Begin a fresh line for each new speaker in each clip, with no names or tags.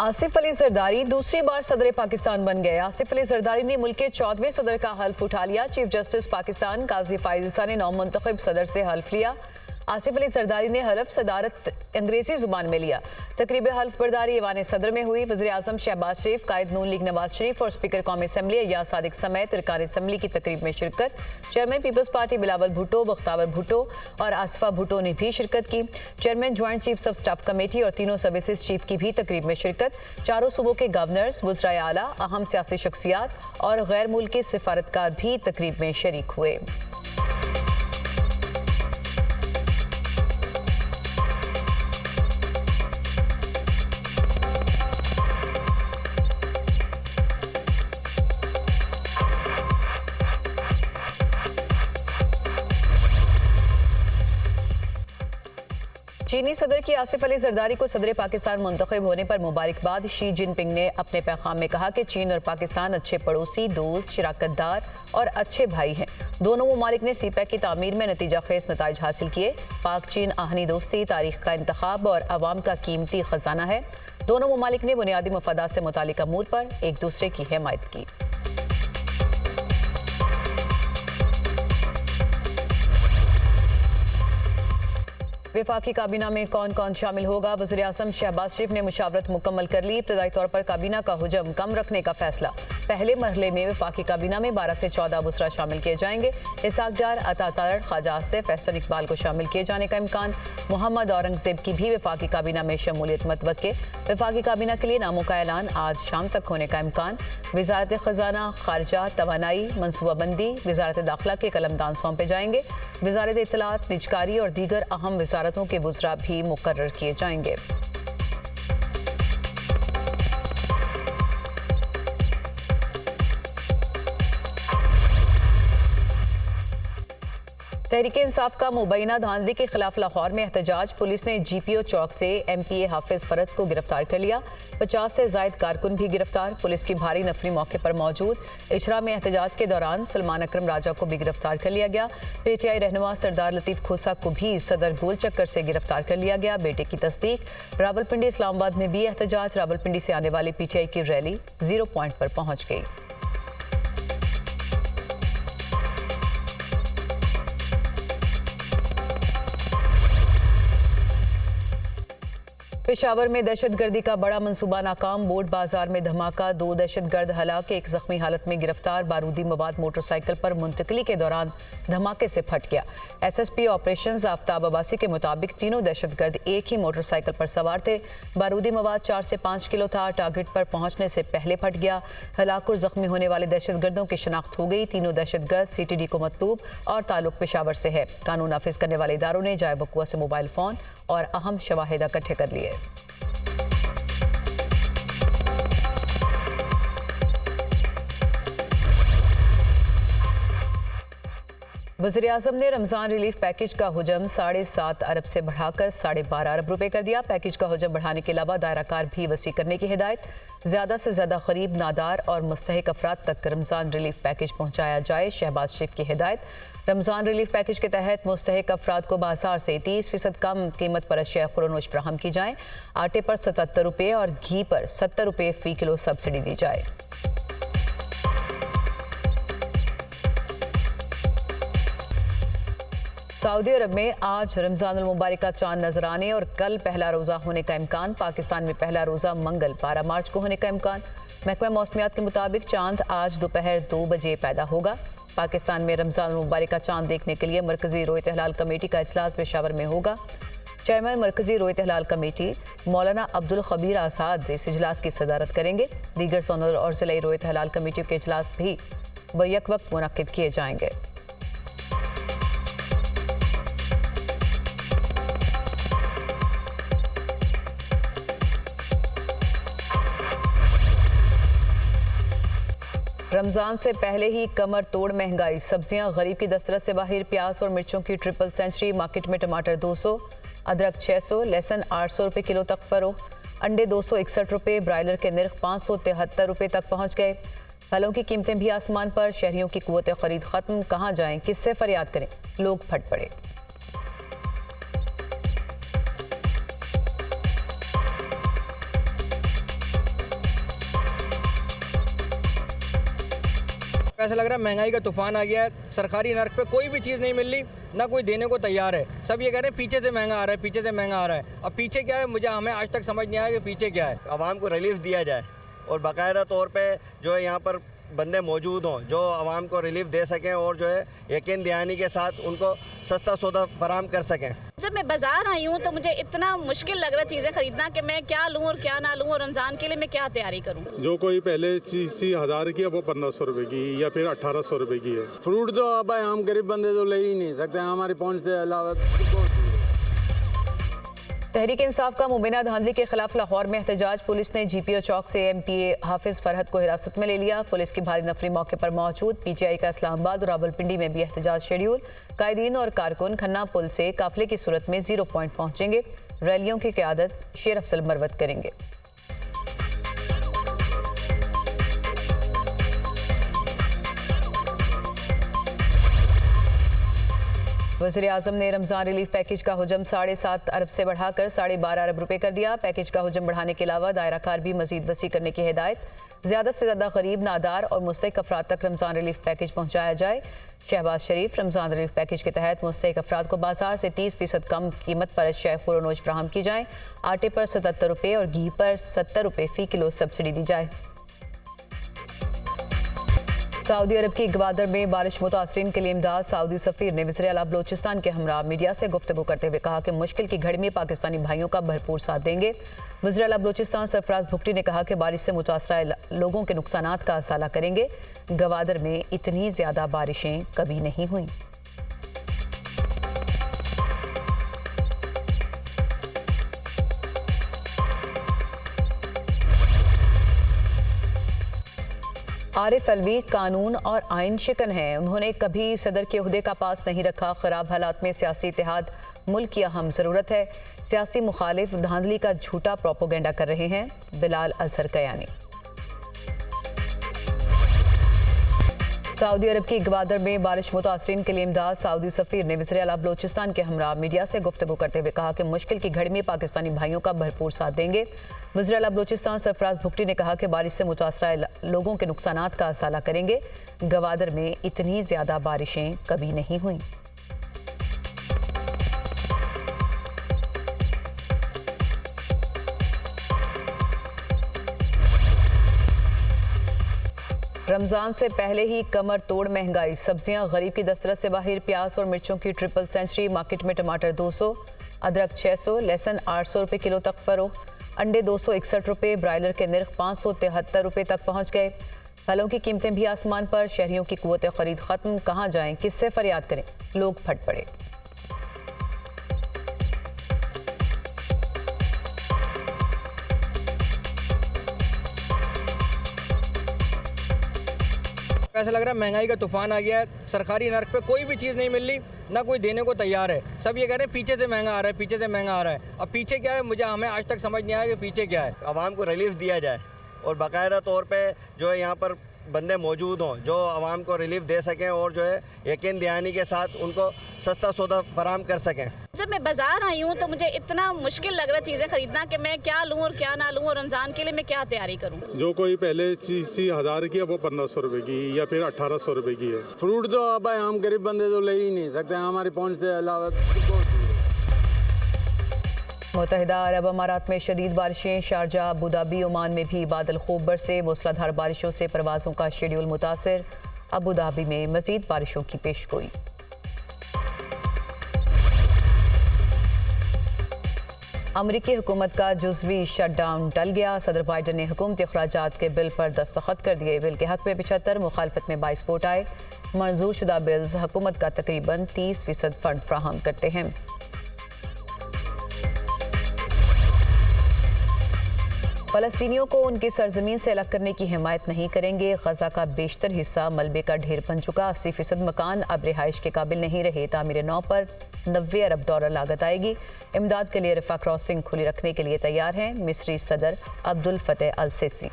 आसिफ अली जरदारी दूसरी बार सदर पाकिस्तान बन गए। आसिफ अली जरदारी ने मुल्क के 14वें सदर का हल्फ उठा लिया। चीफ जस्टिस पाकिस्तान काजी फाइज ईसा ने नौमुंतखब सदर से हल्फ लिया। आसिफ अली जरदारी ने हल्फ सदारत अंग्रेजी जुबान में लिया। तकरीब हल्फ बर्दारी ईवान सदर में हुई। वज़ीर आज़म शहबाज शरीफ, कायद नून लीग नवाज शरीफ और स्पीकर कौमी असम्बली अय्याज सादिक समेत अरकान असम्बली की तकरीब में शिरकत। चेयरमैन पीपल्स पार्टी बिलावल भुट्टो, बख्तावर भुट्टो और आसफा भुट्टो ने भी शिरकत की। Chairman joint chiefs of staff committee और तीनों सर्विसेज चीफ की भी तकरीब में शिरकत। चारों सूबों के गवर्नर्स, वज़राए आला, अहम सियासी शख्सियात और गैर मुल्की सिफारतकार भी तकरीब में शरीक हुए। चीनी सदर की आसिफ अली जरदारी को सदर पाकिस्तान मुंतखब होने पर मुबारकबाद। शी जिनपिंग ने अपने पैगाम में कहा कि चीन और पाकिस्तान अच्छे पड़ोसी, दोस्त, शराकतदार और अच्छे भाई हैं। दोनों ममालिक ने सीपैक की तामीर में नतीजा खेज नताइज हासिल किए। पाक चीन आहनी दोस्ती तारीख का इंतखाब और अवाम का कीमती खजाना है। दोनों ममालिक ने बुनियादी मफादात से मुतालिक अमूर पर एक दूसरे की हिमायत की। वफाकी काबीना में कौन कौन शामिल होगा? वज़ीर आज़म शहबाज शरीफ ने मुशावरत मुकम्मल कर ली। इब्तदाई तौर पर काबीना का हुजम कम रखने का फैसला। पहले मरहले में वफाकी काबीना में 12 से 14 वज़रा शामिल किए जाएंगे। इसाक डार, अता तारड़, ख्वाजा आसिफ, एहसन इकबाल को शामिल किए जाने का इम्कान। मोहम्मद औरंगजेब की भी वफाकी काबीना में शमूलियत मतवक्के। वफाकी काबीना के लिए नामों का ऐलान आज शाम तक होने का इम्कान। वजारत खजाना, खारजा, तवानाई, मनसूबाबंदी, वजारत दाखिला के कलमदान सौंपे जाएंगे। वजारत इत्तलात, निजकारी और दीगर अहम वजारतों के वज़रा भी मुकर्रर किए जाएंगे। तहरीक इंसाफ का मुबैना धांधली के खिलाफ लाहौर में एहतजाज। पुलिस ने GPO चौक से MPA हाफिज फरद को गिरफ्तार कर लिया। 50 से जायद कारकुन भी गिरफ्तार। पुलिस की भारी नफरी मौके पर मौजूद। इजरा में एहतजाज के दौरान सलमान अकरम राजा को भी गिरफ्तार कर लिया गया। PTI रहनुमा सरदार लतीफ खोसा को भी सदर गोल चक्कर से गिरफ्तार कर लिया गया। बेटे की तस्दीक। रावलपिंडी इस्लामाबाद में भी एहतजाज। रावलपिंडी से आने वाली PTI की रैली 0 पॉइंट पर पहुंच गई। पेशावर में दहशतगर्दी का बड़ा मंसूबा नाकाम। बोर्ड बाजार में धमाका, 2 दहशतगर्द हलाक, एक जख्मी हालत में गिरफ्तार। बारूदी मवाद मोटरसाइकिल पर मुंतकली के दौरान धमाके से फट गया। SSP ऑपरेशंस आफ्ताब अब्बासी के मुताबिक तीनों दहशतगर्द एक ही मोटरसाइकिल पर सवार थे। बारूदी मवाद 4 से 5 किलो था। टारगेट पर पहुंचने से पहले फट गया। हलाक और जख्मी होने वाले दहशतगर्दों की शनाख्त हो गई। तीनों दहशतगर्द CTD को मतलूब और ताल्लुक पेशावर से है। कानून नाफिज करने वाले इदारों ने जाए बकुआ से मोबाइल फोन और अहम शवाहिद इकट्ठे कर लिए। वज़ीर आज़म ने रमज़ान रिलीफ पैकेज का हुजम 7.5 अरब से बढ़ाकर 12.5 अरब रुपए कर दिया। पैकेज का हुजम बढ़ाने के अलावा दायरा कार भी वसी करने की हिदायत। ज़्यादा से ज़्यादा गरीब, नादार और मुस्तहिक अफराद तक रमज़ान रिलीफ पैकेज पहुँचाया जाए, शहबाज शरीफ की हिदायत। रमज़ान रिलीफ पैकेज के तहत मुस्तहिक अफराद को बाजार से 30% कम कीमत पर अशिया खुरोनोश फराहम की जाएँ। आटे पर 77 रुपये और घी पर 70 रुपये फ़ी किलो सब्सिडी दी जाए। सऊदी अरब में आज रमज़ान मुबारक का चांद नजर आने और कल पहला रोज़ा होने का इम्कान। पाकिस्तान में पहला रोज़ा मंगल 12 मार्च को होने का इम्कान। महकमा मौसमियात के मुताबिक चांद आज दोपहर 2 बजे पैदा होगा। पाकिस्तान में रमज़ान मुबारक का चांद देखने के लिए मरकज़ी रोयत हिलाल कमेटी का इजलास पेशावर में होगा। चेयरमैन मरकज़ी रोयत हिलाल कमेटी मौलाना अब्दुल खबीर आज़ाद इस इजलास की सदारत करेंगे। दीगर सोनल और ज़िला रोयत हिलाल कमेटियों के इजलास भी बैक वक्त मुनक्किद किए जाएंगे। रमज़ान से पहले ही कमर तोड़ महंगाई। सब्जियां गरीब की दस्तरस से बाहर। प्याज और मिर्चों की ट्रिपल सेंचुरी। मार्केट में टमाटर 200, अदरक 600, लहसुन 800 रुपये किलो तक फरोख्त। अंडे 261 रुपये। ब्रायलर के नर्ख 573 रुपये तक पहुँच गए। फलों की कीमतें भी आसमान पर। शहरियों की कुव्वत खरीद खत्म। कहाँ जाएं, किससे फरियाद करें, लोग फट पड़े।
ऐसा लग रहा है महंगाई का तूफान आ गया है। सरकारी नर्क पे कोई भी चीज़ नहीं मिल रही, ना कोई देने को तैयार है। सब ये कह रहे हैं पीछे से महंगा आ रहा है, पीछे से महंगा आ रहा है। अब पीछे क्या है, हमें आज तक समझ नहीं आया कि पीछे क्या है।
आवाम को रिलीफ दिया जाए और बाकायदा तौर पे जो है यहाँ पर बंदे मौजूद हों जो आवाम को रिलीफ दे सकें और जो है यकीन दहानी के साथ उनको सस्ता सौदा फराहम कर सकें।
जब मैं बाजार आई हूँ तो मुझे इतना मुश्किल लग रहा है चीज़ें खरीदना कि मैं क्या लूँ और क्या ना लूँ, और रमज़ान के लिए मैं क्या तैयारी करूँ।
जो कोई पहले चीज़ 1000 की है वो 1500 रुपए की या फिर 1800 रुपए की है।
फ्रूट तो अब हम गरीब बंदे तो ले ही नहीं सकते, हमारी पहुँच से अलावा।
तहरीक इंसाफ का मुबीना धांधली के खिलाफ लाहौर में एहतजाज। पुलिस ने GPO चौक से MPA हाफिज फरहत को हिरासत में ले लिया। पुलिस की भारी नफरी मौके पर मौजूद। PTI का इस्लामाबाद और रावलपिंडी में भी एहतजाज शेड्यूल। कायदीन और कारकुन खन्ना पुल से काफिले की सूरत में 0 पॉइंट पहुंचेंगे। रैलियों की क़यादत शेर अफजल मरवत करेंगे। वज़ीर-ए-आज़म ने रमज़ान रिलीफ पैकेज का हुजम 7.5 अरब से बढ़ाकर 12.5 अरब रुपए कर दिया। पैकेज का हुजम बढ़ाने के अलावा दायरा कार भी मजीद वसी करने की हिदायत। ज़्यादा से ज़्यादा गरीब, नादार और मुस्तहिक अफराद तक रमज़ान रिलीफ पैकेज पहुँचाया जाए। शहबाज शरीफ रमज़ान रिलीफ पैकेज के तहत मुस्तहिक अफराद को बाजार से 30% कम कीमत पर अशिया खुरोनोश फ्राहम की जाए। आटे पर 77 रुपये और घी पर 70 रुपये फ़ी किलो सब्सिडी दी जाए। सऊदी अरब की ग्वादर में बारिश मुतासरीन के लिए इमदाद। सऊदी सफ़ीर ने वज़ीर आला बलोचिस्तान के हमरा मीडिया से गुफ्तगू करते हुए कहा कि मुश्किल की घड़ी में पाकिस्तानी भाइयों का भरपूर साथ देंगे। वज़ीर आला बलोचिस्तान सरफराज भुगटी ने कहा कि बारिश से मुतासरा लोगों के नुकसानात का असाला करेंगे। ग्वादर में इतनी ज़्यादा बारिशें कभी नहीं हुई। आरिफ अलवी कानून और आइन शिकन हैं। उन्होंने कभी सदर के ओहदे का पास नहीं रखा। खराब हालात में सियासी इत्तेहाद मुल्क की अहम ज़रूरत है। सियासी मुखालिफ धांधली का झूठा प्रोपोगेंडा कर रहे हैं। बिलाल अजहर कयानी। सऊदी अरब की ग्वादर में बारिश मुतासरीन के लिए इमदाद। सऊदी सफ़ीर ने वज़ीर आला बलोचिस्तान के हमरा मीडिया से गुफ्तगू करते हुए कहा कि मुश्किल की घड़ी में पाकिस्तानी भाइयों का भरपूर साथ देंगे। वज़ीर आला बलोचिस्तान सरफराज भुगटी ने कहा कि बारिश से मुतासरा लोगों के नुकसानात का असाला करेंगे। ग्वादर में इतनी ज़्यादा बारिशें कभी नहीं हुई। रमज़ान से पहले ही कमर तोड़ महंगाई। सब्जियां गरीब की दस्तरस से बाहर। प्याज और मिर्चों की ट्रिपल सेंचुरी। मार्केट में टमाटर 200, अदरक 600, लहसुन 800 रुपये किलो तक फरोख्त। अंडे 261 रुपये। ब्रायलर के नर्ख 573 रुपये तक पहुंच गए। फलों की कीमतें भी आसमान पर। शहरियों की कुव्वत खरीद खत्म। कहाँ जाएं, किससे फरियाद करें, लोग फट पड़े।
ऐसा लग रहा है महंगाई का तूफान आ गया है। सरकारी नर्क पे कोई भी चीज़ नहीं मिल रही, ना कोई देने को तैयार है। सब ये कह रहे हैं पीछे से महंगा आ रहा है, पीछे से महंगा आ रहा है। अब पीछे क्या है, हमें आज तक समझ नहीं आया कि पीछे क्या है।
आवाम को रिलीफ दिया जाए और बाकायदा तौर पे जो है यहाँ पर बंदे मौजूद हों जो आवाम को रिलीफ दे सकें और जो है यकीन दहानी के साथ उनको सस्ता सौदा फराहम कर सकें।
जब मैं बाजार आई हूँ तो मुझे इतना मुश्किल लग रहा है चीज़ें खरीदना कि मैं क्या लूँ और क्या ना लूँ, और रमज़ान के लिए मैं क्या तैयारी करूँ।
जो कोई पहले चीज़ 1000 की है वो 1500 रुपए की या फिर 1800 रुपए की है।
फ्रूट तो अब हम गरीब बंदे तो ले ही नहीं सकते, हमारी पहुँच से अलावा।
मुत्तहिदा अरब अमारात में शदीद बारिशें। शारजा, अबू धाबी, ओमान में भी बादल खूब बरसे। मूसलाधार बारिशों से परवाज़ों का शेड्यूल मुतासिर। अबू धाबी में मज़ीद बारिशों की पेशगोई। अमरीकी हुकूमत का जुज़वी शटडाउन टल गया। सदर बाइडन ने हुकूमती अखराजात के बिल पर दस्तखत कर दिए। बिल के हक में 75, मुखालफत में 22 वोट आए। मंजूर शुदा बिल्स हुकूमत का तकरीबन 30% फंड फ्राहम करते हैं। फ़लस्तीनियों को उनकी सरजमीन से अलग करने की हिमायत नहीं करेंगे। गजा का बेशतर हिस्सा मलबे का ढेर बन चुका। 80% मकान अब रिहाइश के काबिल नहीं रहे। तामीर नौ पर 90 अरब डॉलर लागत आएगी। इमदाद के लिए रफा क्रॉसिंग खुली रखने के लिए तैयार हैं मिस्री सदर अब्दुल फतेह अल सीसी।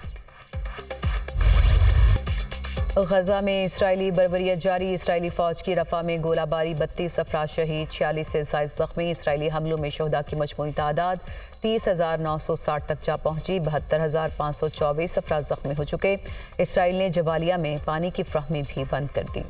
गजा में इसराइली बर्बरियत जारी। इसराइली फौज की रफा में गोलाबारी, 32 अफराद शहीद, 46 से ज़ायद जख्मी। इसराइली हमलों में शहदा की मजमूई तादाद 30,960 तक जा पहुंची। 72,524 अफराद जख्मी हो चुके। इसराइल ने जबालिया में पानी की फ्राहमी भी बंद कर दी।